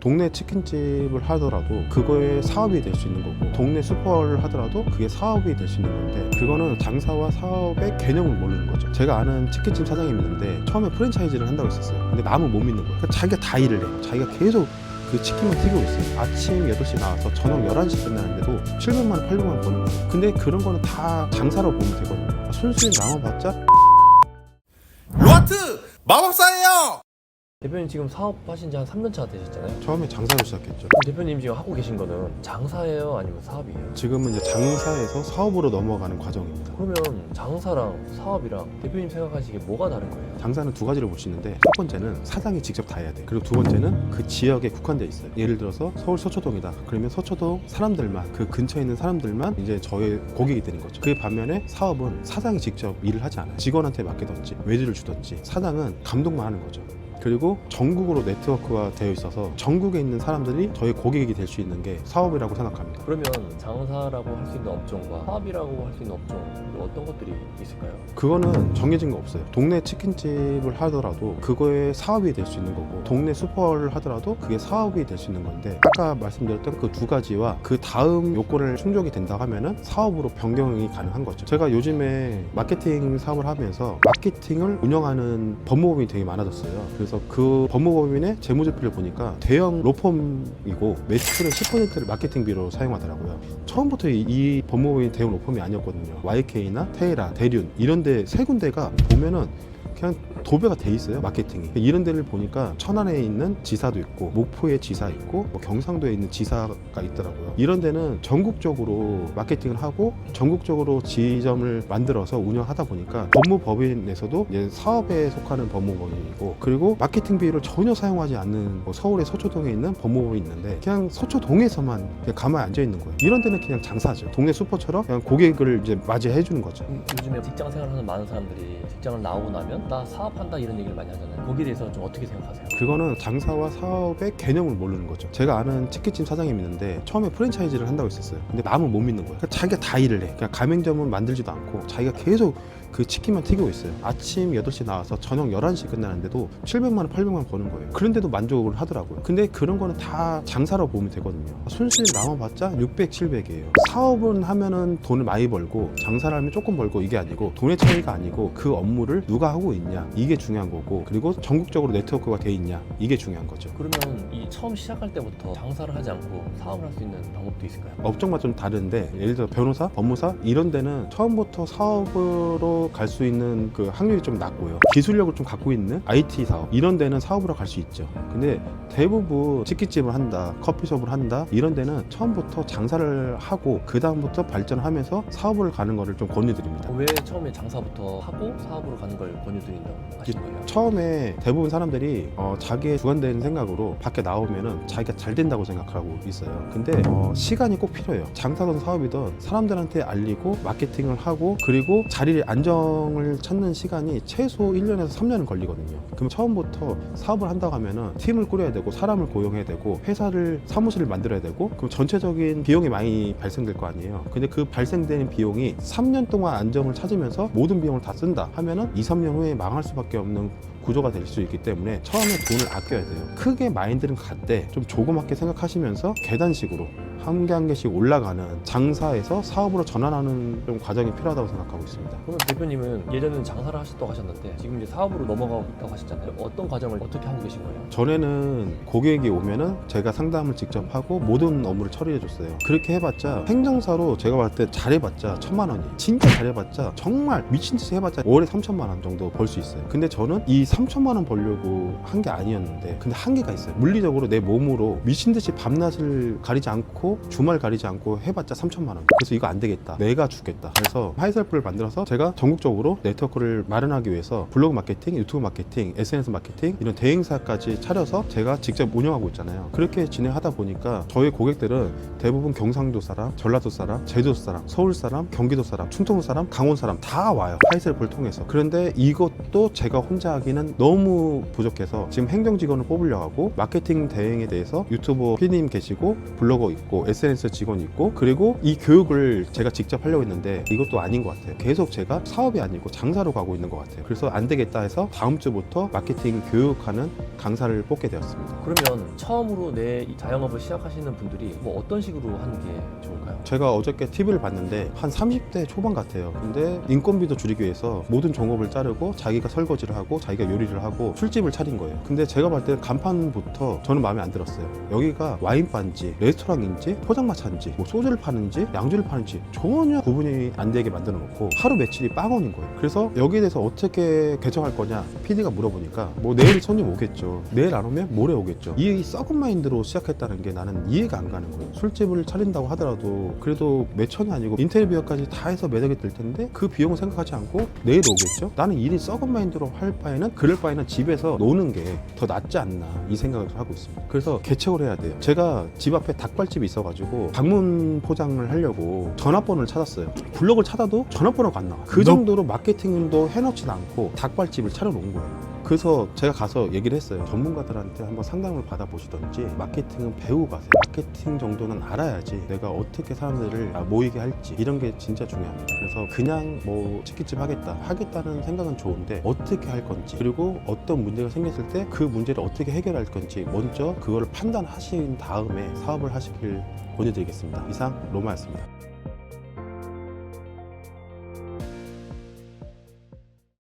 동네 치킨집을 하더라도 그거에 사업이 될 수 있는 거고, 동네 슈퍼를 하더라도 그게 사업이 될 수 있는 건데, 그거는 장사와 사업의 개념을 모르는 거죠. 제가 아는 치킨집 사장님이 있는데 처음에 프랜차이즈를 한다고 했었어요. 근데 남은 못 믿는 거예요. 그러니까 자기가 다 일을 해요. 자기가 계속 그 치킨만 튀기고 있어요. 아침 8시 나와서 저녁 11시 끝나는데도 700만 원, 800만 원 버는 거예요. 근데 그런 거는 다 장사로 보면 되거든요. 순수익 남아봤자 로하트 마법사예요. 대표님 지금 사업하신 지 한 3년 차 되셨잖아요. 처음에 장사로 시작했죠. 그럼 대표님 지금 하고 계신 거는 장사예요? 아니면 사업이에요? 지금은 이제 장사에서 사업으로 넘어가는 과정입니다. 그러면 장사랑 사업이랑 대표님 생각하시기에 뭐가 다른 거예요? 장사는 두 가지로 볼 수 있는데, 첫 번째는 사장이 직접 다 해야 돼. 그리고 두 번째는 그 지역에 국한돼 있어요. 예를 들어서 서울 서초동이다. 그러면 서초동 사람들만, 그 근처에 있는 사람들만 이제 저의 고객이 되는 거죠. 그 반면에 사업은 사장이 직접 일을 하지 않아요. 직원한테 맡기든지 외주를 주든지, 사장은 감독만 하는 거죠. 그리고 전국으로 네트워크가 되어 있어서 전국에 있는 사람들이 저희 고객이 될 수 있는 게 사업이라고 생각합니다. 그러면 장사라고 할 수 있는 업종과 사업이라고 할 수 있는 업종, 어떤 것들이 있을까요? 그거는 정해진 거 없어요. 동네 치킨집을 하더라도 그거에 사업이 될 수 있는 거고, 동네 슈퍼를 하더라도 그게 사업이 될 수 있는 건데, 아까 말씀드렸던 그 두 가지와 그 다음 요건을 충족이 된다 하면은 사업으로 변경이 가능한 거죠. 제가 요즘에 마케팅 사업을 하면서 마케팅을 운영하는 법무법인이 되게 많아졌어요. 그래서 그 법무법인의 재무제표를 보니까 대형 로펌이고 매출의 10%를 마케팅비로 사용하더라고요. 처음부터 이 법무법인이 대형 로펌이 아니었거든요. YK나 테라, 대륜 이런 데 세 군데가 보면은 그냥 도배가 돼 있어요. 마케팅이. 이런 데를 보니까 천안에 있는 지사도 있고, 목포에 지사 있고, 뭐 경상도에 있는 지사가 있더라고요. 이런 데는 전국적으로 마케팅을 하고 전국적으로 지점을 만들어서 운영하다 보니까 법무법인에서도 이제 사업에 속하는 법무법인이고, 그리고 마케팅비를 전혀 사용하지 않는 뭐 서울의 서초동에 있는 법무법인이 있는데 그냥 서초동에서만 그냥 가만히 앉아 있는 거예요. 이런 데는 그냥 장사죠. 동네 슈퍼처럼 그냥 고객을 이제 맞이해 주는 거죠. 요즘에 직장 생활하는 많은 사람들이 직장을 나오고 나면 나 사업한다 이런 얘기를 많이 하잖아요. 거기에 대해서 좀 어떻게 생각하세요? 그거는 장사와 사업의 개념을 모르는 거죠. 제가 아는 치킨집 사장님이 있는데 처음에 프랜차이즈를 한다고 했었어요. 근데 남은 못 믿는 거예요. 그러니까 자기가 다 일을 해. 그냥 가맹점은 만들지도 않고 자기가 계속 그 치킨만 튀기고 있어요. 아침 8시 나와서 저녁 11시 끝나는데도 700만 원, 800만 원 버는 거예요. 그런데도 만족을 하더라고요. 근데 그런 거는 다 장사로 보면 되거든요. 순수익 남아봤자 600, 700이에요. 사업은 하면은 돈을 많이 벌고 장사를 하면 조금 벌고, 이게 아니고 돈의 차이가 아니고 그 업무를 누가 하고 있냐, 이게 중요한 거고, 그리고 전국적으로 네트워크가 돼 있냐, 이게 중요한 거죠. 그러면 이 처음 시작할 때부터 장사를 하지 않고 사업을 할 수 있는 방법도 있을까요? 업종마다 좀 다른데, 예를 들어 변호사, 법무사 이런 데는 처음부터 사업으로 갈 수 있는 그 확률이 좀 낮고요. 기술력을 좀 갖고 있는 IT 사업 이런 데는 사업으로 갈 수 있죠. 근데 대부분 치킨집을 한다, 커피숍을 한다 이런 데는 처음부터 장사를 하고 그 다음부터 발전하면서 사업을 가는 거를 좀 권유드립니다. 왜 처음에 장사부터 하고 사업으로 가는 걸 권유드린다고 하신 거예요? 처음에 대부분 사람들이 자기의 주관되는 생각으로 밖에 나오면은 자기가 잘 된다고 생각하고 있어요. 근데 시간이 꼭 필요해요. 장사든 사업이든 사람들한테 알리고 마케팅을 하고, 그리고 자리를 안정을 찾는 시간이 최소 1년에서 3년은 걸리거든요. 그럼 처음부터 사업을 한다고 하면은 팀을 꾸려야 되고, 사람을 고용해야 되고, 회사를, 사무실을 만들어야 되고, 그럼 전체적인 비용이 많이 발생될 거 아니에요. 근데 그 발생되는 비용이 3년 동안 안정을 찾으면서 모든 비용을 다 쓴다 하면은 2, 3년 후에 망할 수밖에 없는 구조가 될 수 있기 때문에 처음에 돈을 아껴야 돼요. 크게 마인드는 같되 좀 조그맣게 생각하시면서 계단식으로 한 개 한 개씩 올라가는, 장사에서 사업으로 전환하는 좀 과정이 필요하다고 생각하고 있습니다. 그러면 대표님은 예전에는 장사를 하셨다고 하셨는데 지금 이제 사업으로 넘어가고 있다고 하셨잖아요. 어떤 과정을 어떻게 하고 계신 거예요? 전에는 고객이 오면은 제가 상담을 직접 하고 모든 업무를 처리해 줬어요. 그렇게 해봤자 행정사로 제가 봤을 때 잘해봤자 1,000만 원이, 진짜 잘해봤자 정말 미친 듯이 해봤자 월에 3,000만 원 정도 벌 수 있어요. 근데 저는 이 3,000만 원 벌려고 한 게 아니었는데, 근데 한계가 있어요. 물리적으로 내 몸으로 미친 듯이 밤낮을 가리지 않고 주말 가리지 않고 해봤자 3,000만 원. 그래서 이거 안 되겠다, 내가 주겠다. 그래서 하이셀프를 만들어서 제가 전국적으로 네트워크를 마련하기 위해서 블로그 마케팅, 유튜브 마케팅, SNS 마케팅 이런 대행사까지 차려서 제가 직접 운영하고 있잖아요. 그렇게 진행하다 보니까 저희 고객들은 대부분 경상도 사람, 전라도 사람, 제주도 사람, 서울 사람, 경기도 사람, 충청도 사람, 강원 사람 다 와요. 하이셀프를 통해서. 그런데 이것도 제가 혼자 하기는 너무 부족해서 지금 행정직원을 뽑으려고 하고, 마케팅 대행에 대해서 유튜버 PD님 계시고 블로거 있고 있고 SNS 직원이 있고 그리고 이 교육을 제가 직접 하려고 했는데 이것도 아닌 것 같아요. 계속 제가 사업이 아니고 장사로 가고 있는 것 같아요. 그래서 안 되겠다 해서 다음 주부터 마케팅 교육하는 강사를 뽑게 되었습니다. 그러면 처음으로 내 이 자영업을 시작하시는 분들이 뭐 어떤 식으로 하는 게 좋을까요? 제가 어저께 TV를 봤는데 한 30대 초반 같아요. 근데 인건비도 줄이기 위해서 모든 종업을 자르고 자기가 설거지를 하고 자기가 요리를 하고 술집을 차린 거예요. 근데 제가 봤을 때 간판부터 저는 마음에 안 들었어요. 여기가 와인바인지 레스토랑인지 포장마차인지 뭐 소주를 파는지 양주를 파는지 전혀 구분이 안 되게 만들어 놓고 하루 며칠이 빵원인 거예요. 그래서 여기에 대해서 어떻게 개정할 거냐 PD가 물어보니까 뭐 내일 손님 오겠죠. 내일 안 오면 모레 오겠죠. 이 썩은 마인드로 시작했다는 게 나는 이해가 안 가는 거예요. 술집을 차린다고 하더라도 그래도 몇천이 아니고 인테리어 비용까지 다 해서 매덕이 들 텐데 그 비용을 생각하지 않고 내일 오겠죠. 나는 일이 썩은 마인드로 할 바에는 그럴 바에는 집에서 노는 게 더 낫지 않나 이 생각을 하고 있습니다. 그래서 개척을 해야 돼요. 제가 집 앞에 닭발집이 있어가지고 방문 포장을 하려고 전화번호를 찾았어요. 블록을 찾아도 전화번호가 안 나와. 그 정도로 마케팅도 해놓지도 않고 닭발집을 차려놓은 거예요. 그래서 제가 가서 얘기를 했어요. 전문가들한테 한번 상담을 받아보시던지 마케팅은 배우고 가세요. 마케팅 정도는 알아야지 내가 어떻게 사람들을 모이게 할지 이런 게 진짜 중요합니다. 그래서 그냥 뭐 치킨집 하겠다는 생각은 좋은데 어떻게 할 건지 그리고 어떤 문제가 생겼을 때 그 문제를 어떻게 해결할 건지 먼저 그거를 판단하신 다음에 사업을 하시길 권유드리겠습니다. 이상 로마였습니다.